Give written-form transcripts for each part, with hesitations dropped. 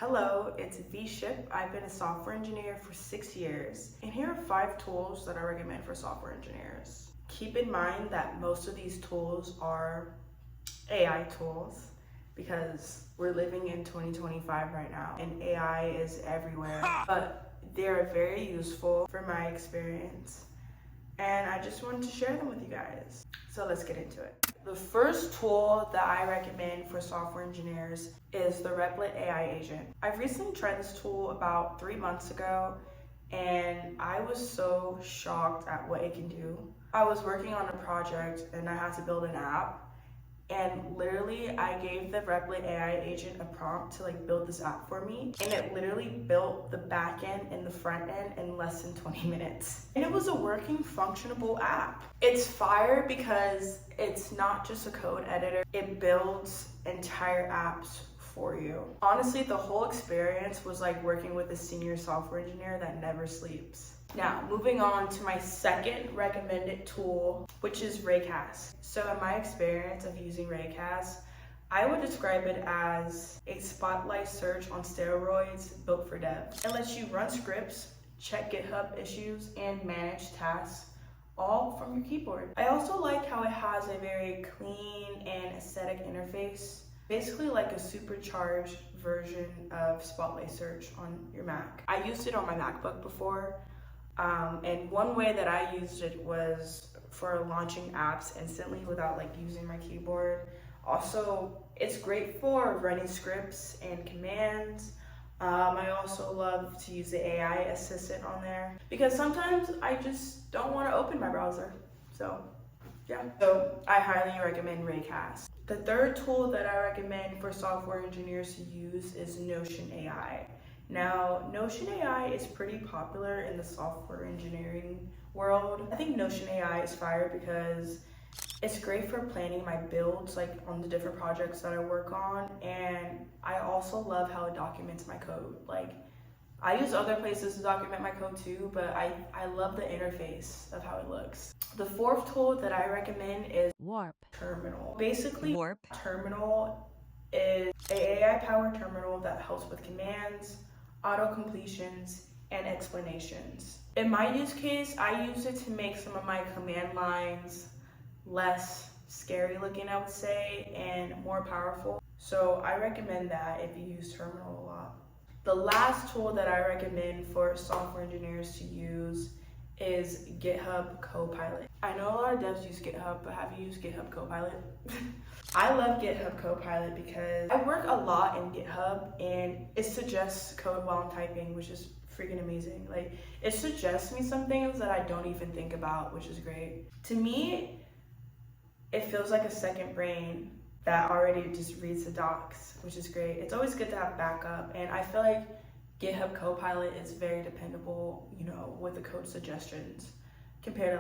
Hello, it's V-Ship. I've been a software engineer for 6 years, and here are 5 tools that I recommend for software engineers. Keep in mind that most of these tools are AI tools because we're living in 2025 right now, and AI is everywhere, but they're very useful for my experience, and I just wanted to share them with you guys. So let's get into it. The first tool that I recommend for software engineers is the Replit AI Agent. I've recently tried this tool about 3 months ago, and I was so shocked at what it can do. I was working on a project and I had to build an app, and literally I gave the Replit AI Agent a prompt to build this app for me, and it literally built the back end and the front end in less than 20 minutes. And it was a working, functionable app. It's fire because it's not just a code editor, it builds entire apps for you. Honestly, the whole experience was like working with a senior software engineer that never sleeps. Now, moving on to my second recommended tool, which is Raycast. So in my experience of using Raycast, I would describe it as a spotlight search on steroids built for devs. It lets you run scripts, check GitHub issues, and manage tasks all from your keyboard. I also like how it has a very clean and aesthetic interface, basically like a supercharged version of Spotlight Search on your Mac. I used it on my MacBook before, and one way that I used it was for launching apps instantly without using my keyboard. Also, it's great for running scripts and commands. I also love to use the AI assistant on there because sometimes I just don't want to open my browser. So I highly recommend Raycast. The third tool that I recommend for software engineers to use is Notion AI. Now, Notion AI is pretty popular in the software engineering world. I think Notion AI is fire because it's great for planning my builds on the different projects that I work on, and I also love how it documents my code. I use other places to document my code too, but I love the interface of how it looks. The fourth tool that I recommend is Warp Terminal. Basically, Warp Terminal is an AI-powered terminal that helps with commands, auto-completions, and explanations. In my use case, I use it to make some of my command lines less scary looking, I would say, and more powerful. So I recommend that if you use Terminal a lot. The last tool that I recommend for software engineers to use is GitHub Copilot. I know a lot of devs use GitHub, but have you used GitHub Copilot? I love GitHub Copilot because I work a lot in GitHub and it suggests code while I'm typing, which is freaking amazing. It suggests me some things that I don't even think about, which is great. To me, it feels like a second brain that already just reads the docs, which is great. It's always good to have backup, and I feel like GitHub Copilot is very dependable, with the code suggestions compared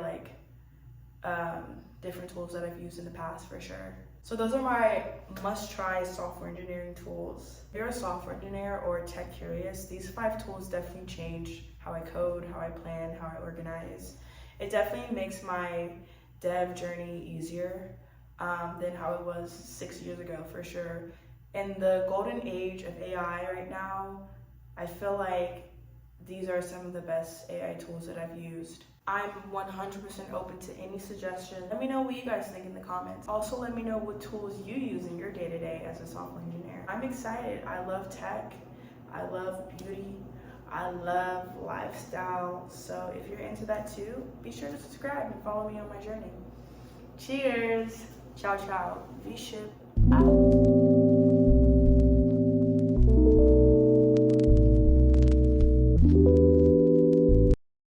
to different tools that I've used in the past for sure. So those are my must-try software engineering tools. If you're a software engineer or tech curious, these 5 tools definitely change how I code, how I plan, how I organize. It definitely makes my dev journey easier than how it was 6 years ago for sure. In the golden age of AI right now, I feel like these are some of the best AI tools that I've used. I'm 100% open to any suggestions. Let me know what you guys think in the comments. Also, let me know what tools you use in your day-to-day as a software engineer. I'm excited. I love tech. I love beauty. I love lifestyle. So if you're into that too, be sure to subscribe and follow me on my journey. Cheers. Ciao, ciao. V-Ship.